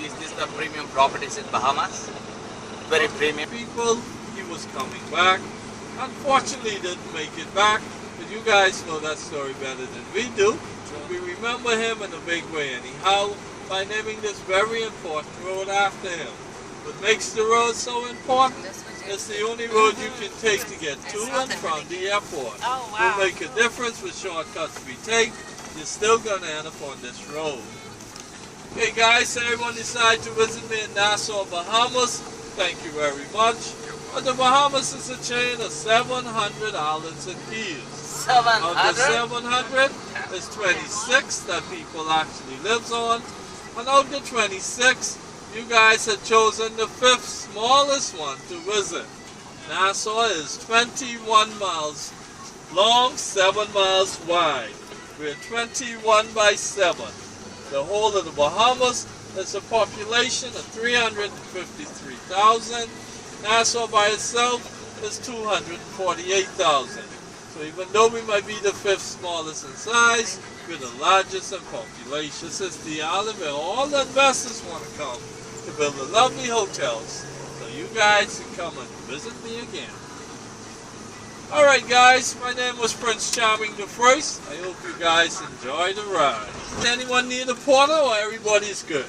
Is this the premium properties in Bahamas? Very premium. People, he was coming back. Unfortunately, he didn't make it back. But you guys know that story better than we do. We remember him in a big way anyhow by naming this very important road after him. What makes the road so important? It's the only road you can take to get to and from the airport. Oh, wow. Will make a difference with shortcuts we take. You're still going to end up on this road. Okay guys, everyone decided to visit me in Nassau, Bahamas. Thank you very much. But the Bahamas is a chain of 700 islands and keys. 700? Out of 700, there's 26 that people actually lives on. And out of the 26, you guys have chosen the 5th smallest one to visit. Nassau is 21 miles long, 7 miles wide. We're 21 by 7. The whole of the Bahamas has a population of 353,000. Nassau by itself is 248,000. So even though we might be the 5th smallest in size, we're the largest in population. This is the island where all the investors want to come to build the lovely hotels. So you guys can come and visit me again. Alright guys, my name was Prince Charming the First. I hope you guys enjoy the ride. Does anyone need a porter or everybody's good?